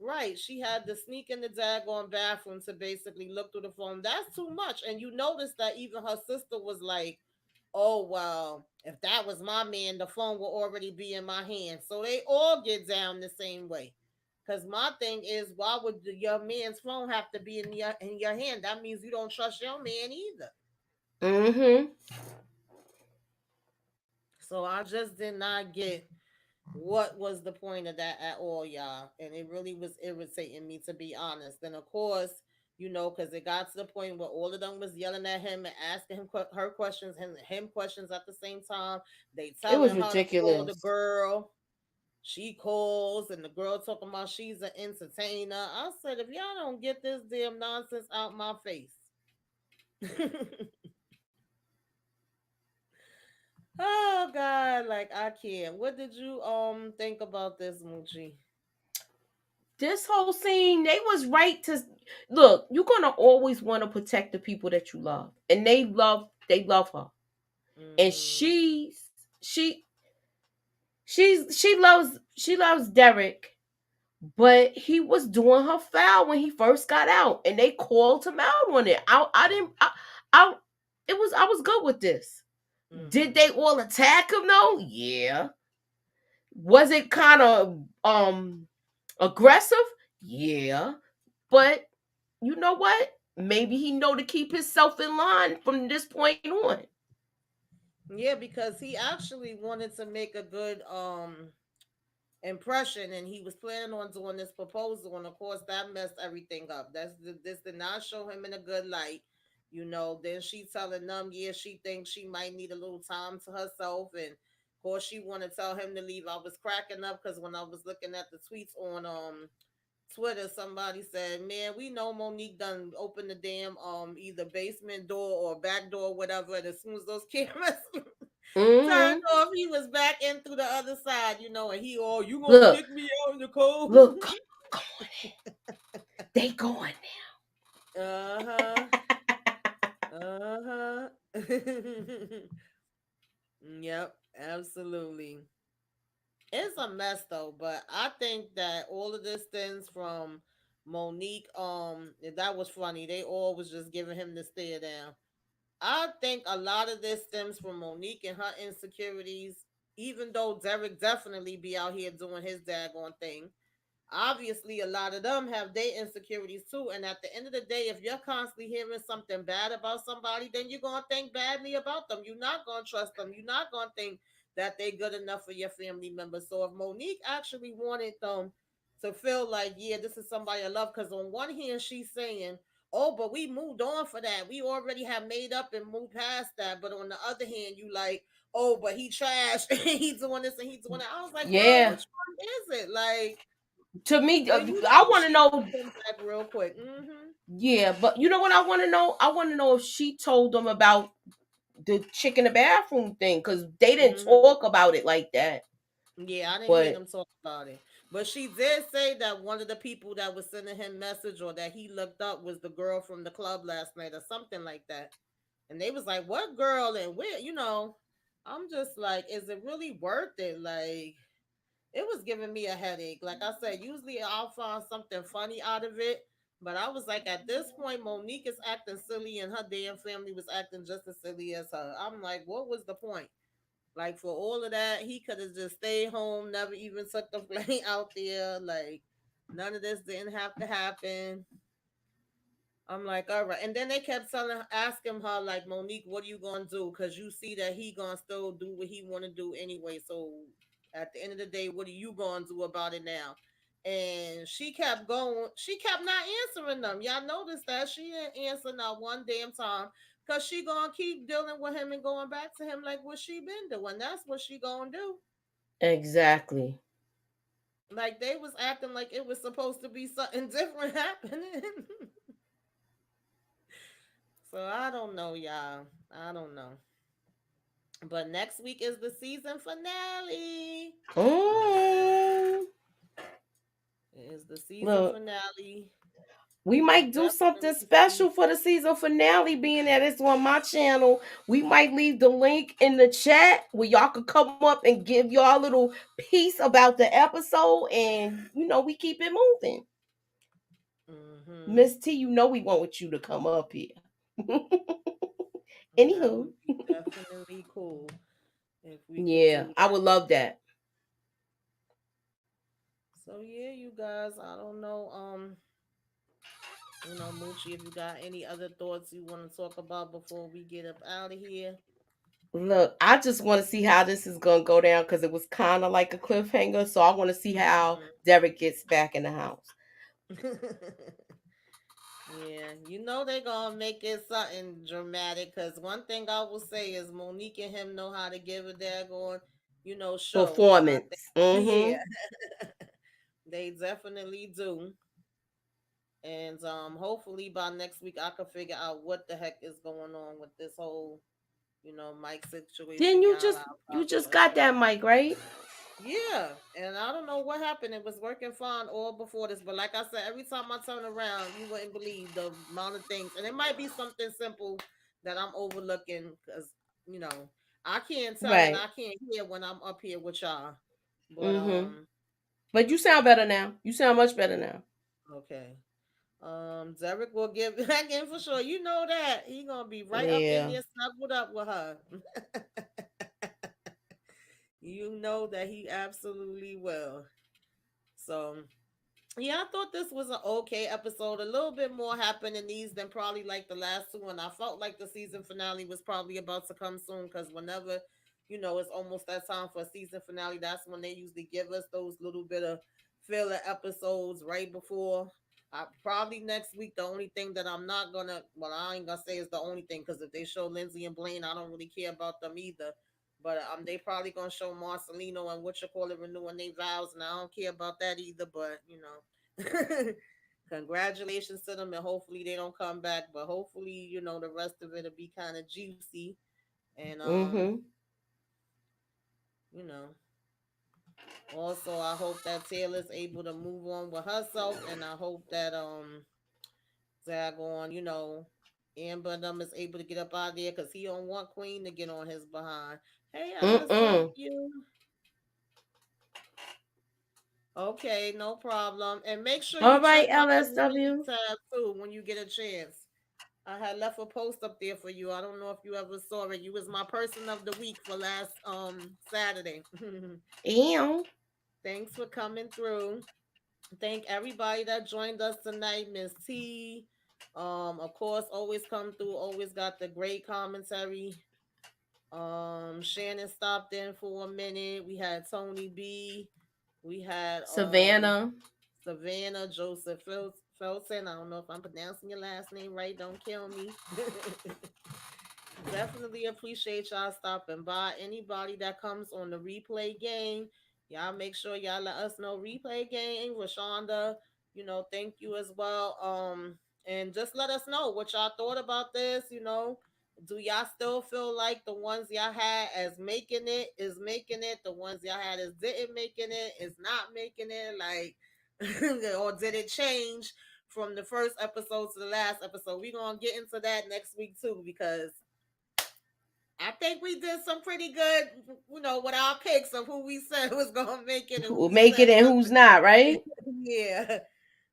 Right. She had to sneak in the daggone bathroom to basically look through the phone. That's too much. And you notice that even her sister was like, oh well, if that was my man, the phone will already be in my hand. So they all get down the same way. Cause my thing is, why would your man's phone have to be in your hand? That means you don't trust your man either. Mm-hmm. So I just did not get what was the point of that at all, y'all. And it really was irritating me, to be honest. And of course, because it got to the point where all of them was yelling at him and asking him her questions and him questions at the same time. They It was telling her to call the ridiculous. girl. She calls, and the girl talking about she's an entertainer. I said, if y'all don't get this damn nonsense out my face. Oh God, like I can't. What did you think about this, Moochie? This whole scene, they was right to look. You're gonna always want to protect the people that you love, and they love her, and Mm-hmm. she loves Derek, but he was doing her foul when he first got out, and they called him out on it. I didn't I I was good with this. Did Mm-hmm. they all attack him though? Yeah. Was it kind of aggressive? Yeah. But you know what? Maybe he know to keep himself in line from this point on. Yeah, because he actually wanted to make a good impression, and he was planning on doing this proposal, and of course that messed everything up. This did not show him in a good light. Then she telling them, yeah, she thinks she might need a little time to herself, and of course she want to tell him to leave. I was cracking up because when I was looking at the tweets on Twitter, somebody said, "Man, we know Monique done opened the damn either basement door or back door, whatever." And as soon as those cameras turned Mm-hmm. off, he was back in through the other side, and he all, "You gonna Look, kick me out in the cold?" look, come on. They going Uh huh. Uh huh. Yep. Absolutely. It's a mess though, but I think that all of this stems from Monique. That was funny. They all was just giving him the stare down. I think a lot of this stems from Monique and her insecurities, even though Derek definitely be out here doing his daggone thing. Obviously, a lot of them have their insecurities too. And at the end of the day, if you're constantly hearing something bad about somebody, then you're going to think badly about them. You're not going to trust them. You're not going to think that they're good enough for your family members. So if Monique actually wanted them to feel like, yeah, this is somebody I love, because on one hand, she's saying, oh, but we moved on for that. We already have made up and moved past that. But on the other hand, you like, oh, but he trash and he's doing this and he's doing that. I was like, girl, yeah. which one is it? Like, To me, girl, you I know want to she know. took him back real quick. Mm-hmm. Yeah, but you know what I want to know? I want to know if she told them about the chick in the bathroom thing because they didn't Mm-hmm. talk about it like that. Yeah, I didn't hear But them talk about it. But she did say that one of the people that was sending him message or that he looked up was the girl from the club last night or something like that. And they was like, what girl and where, I'm just like, is it really worth it? Like, it was giving me a headache. Like I said, usually I'll find something funny out of it. But I was like, at this point, Monique is acting silly and her damn family was acting just as silly as her. I'm like, what was the point? Like, for all of that, he could have just stayed home, never even took the plane out there. Like, none of this didn't have to happen. I'm like, all right. And then they kept asking her, like, Monique, what are you gonna do? Because you see that he gonna still do what he wanna do anyway. So at the end of the day, what are you gonna do about it now? And she kept going. She kept not answering them. Y'all noticed that she didn't answer not one damn time. Cause she gonna keep dealing with him and going back to him like what she been doing. That's what she gonna do. exactly. Like they was acting like it was supposed to be something different happening. So I don't know, y'all. I don't know. But next week is the season finale. Mm, It is the season look, finale. we We will might do something definitely see. special for the season finale, being that it's on my channel. We might leave the link in the chat where y'all could come up and give y'all a little piece about the episode, and we keep it moving. Mm-hmm. Miss T, we want you to come up here. That Anywho, would be definitely cool if we could yeah, do I that. would love that. So yeah, you guys, I don't know. Moochie, if you got any other thoughts you want to talk about before we get up out of here. Look, I just want to see how this is gonna go down because it was kind of like a cliffhanger. So I want to see how Derek gets back in the house. Yeah, they gonna make it something dramatic. Cause one thing I will say is Monique and him know how to give a daggone, show. I think, Performance. yeah, Mm-hmm. they definitely do. And hopefully by next week I can figure out what the heck is going on with this whole, Mike Then situation. you Y'all, just I'll you probably just let got y'all that know. mic, right? Yeah, and I don't know what happened. It was working fine all before this, but like I said, every time I turn around, you wouldn't believe the amount of things. And it might be something simple that I'm overlooking because you know I can't tell and Right. I can't hear when I'm up here with y'all. But Mm-hmm. But you sound better now. You sound much better now. okay. Derek will get back in for sure. You know that he gonna be right up in Yeah. there snuggled up with her. You know that he absolutely will. So yeah, I thought this was an okay episode. A little bit more happened in these than probably like the last two, and I felt like the season finale was probably about to come soon because whenever it's almost that time for a season finale, that's when they usually give us those little bit of filler episodes right before. Probably next week. The only thing that I'm not gonna, well, I ain't gonna say is the only thing, because if they show Lindsay and Blaine, I don't really care about them either. But they probably gonna show Marcelino and what you call it renewing their vows, and I don't care about that either. But congratulations to them, and hopefully they don't come back. But hopefully, the rest of it'll be kind of juicy, and Mm-hmm. you know. Also, I hope that Taylor's able to move on with herself, and I hope that Zagon, Amber and them is able to get up out of there, because he don't want Queen to get on his behind. Hey, Mm-mm. LSW. Okay, no problem. And make sure All you check right, my community LSW. tab too when you get a chance. I had left a post up there for you. I don't know if you ever saw it. You was my person of the week for last Saturday. Ew. Thanks for coming through. Thank everybody that joined us tonight. Miss T, of course, always come through, always got the great commentary. Shannon stopped in for a minute. We had Tony B. We had Savannah. Savannah, Joseph Felton. I don't know if I'm pronouncing your last name right. Don't kill me. Definitely appreciate y'all stopping by. Anybody that comes on the replay game, y'all make sure y'all let us know. Replay game, Rashonda, thank you as well. And just let us know what y'all thought about this. Do y'all still feel like the ones y'all had as making it is making it? The ones y'all had as didn't making it is not making it? Like, or did it change from the first episode to the last episode? We're gonna get into that next week too, because I think we did some pretty good, with our picks of who we said was gonna make it and who Who we make said it and wasn't. who's not, right? Yeah.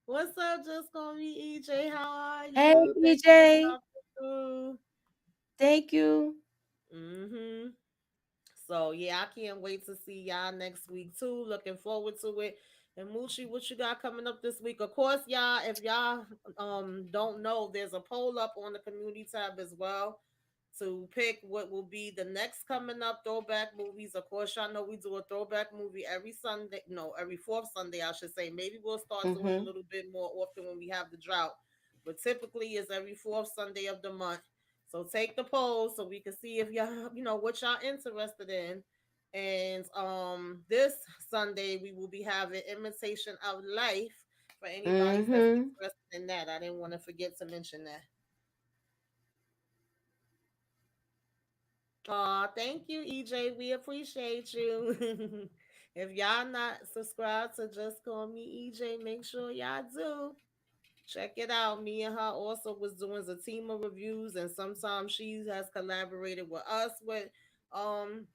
What's up? Just call me EJ. How are Hey, you? Thank you for EJ. stopping through. Thank you. Mm-hmm. So yeah, I can't wait to see y'all next week too. Looking forward to it. And Moochie, what you got coming up this week? Of course, y'all, if y'all don't know, there's a poll up on the community tab as well to pick what will be the next coming up throwback movies. Of course, y'all know we do a throwback movie every Sunday. No, every fourth Sunday, I should say. Maybe we'll start doing it a Mm-hmm. little bit more often when we have the drought. But typically it's every fourth Sunday of the month. So take the poll so we can see if y'all, what y'all interested in. And this Sunday we will be having Imitation of Life for anybody that's Mm-hmm. interested in that. I didn't want to forget to mention that. Aw, thank you, EJ. We appreciate you. If y'all not subscribed to Just Call Me EJ, make sure y'all do. Check it out. Me and her also was doing a team of reviews, and sometimes she has collaborated with us with um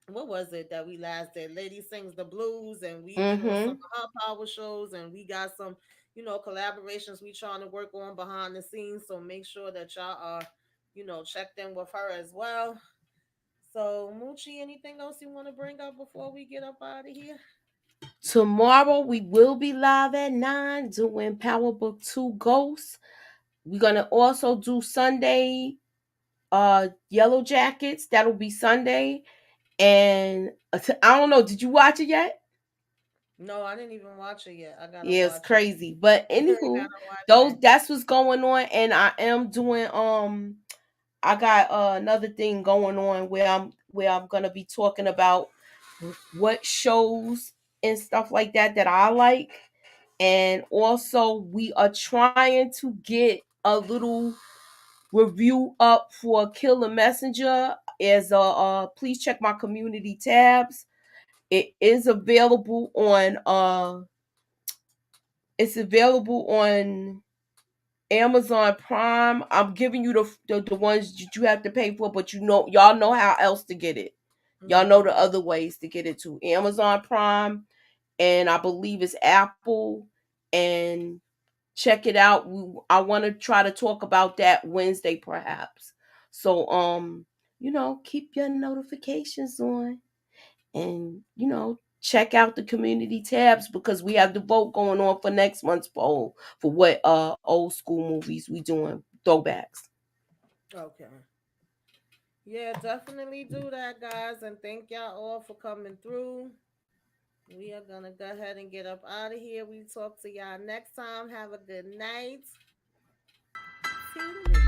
what was it that we last did? Lady Sings the Blues, and we've been on some Mm-hmm. of her power shows, and we got some, collaborations we trying to work on behind the scenes. So make sure that y'all are, checked in with her as well. So, Moochie, anything else you want to bring up before we get up out of here? Tomorrow we will be live at 9 doing Power Book 2 Ghosts. We're gonna also do Sunday Yellow Jackets. That'll be Sunday. And I don't know, did you watch it yet? No, I didn't even watch it yet. I gotta Yeah, it's watch it. crazy. But I anywho, gotta watch those it. that's what's going on. And I am doing I got another thing going on where I'm gonna be talking about what shows and stuff like that I like, and also we are trying to get a little review up for Killer Messenger. As please check my community tabs. It is available on it's available on Amazon Prime. I'm giving you the ones that you have to pay for, but y'all know how else to get it. Y'all know the Mm-hmm. other ways to get it to Amazon Prime, and I believe it's Apple. And check it out. I want to try to talk about that Wednesday, perhaps. So keep your notifications on, and check out the community tabs because we have the vote going on for next month's poll for what old school movies we doing throwbacks. Okay. Yeah, definitely do that, guys. And thank y'all all for coming through. We are gonna go ahead and get up out of here. We talk to y'all next time. Have a good night. Toodaloo.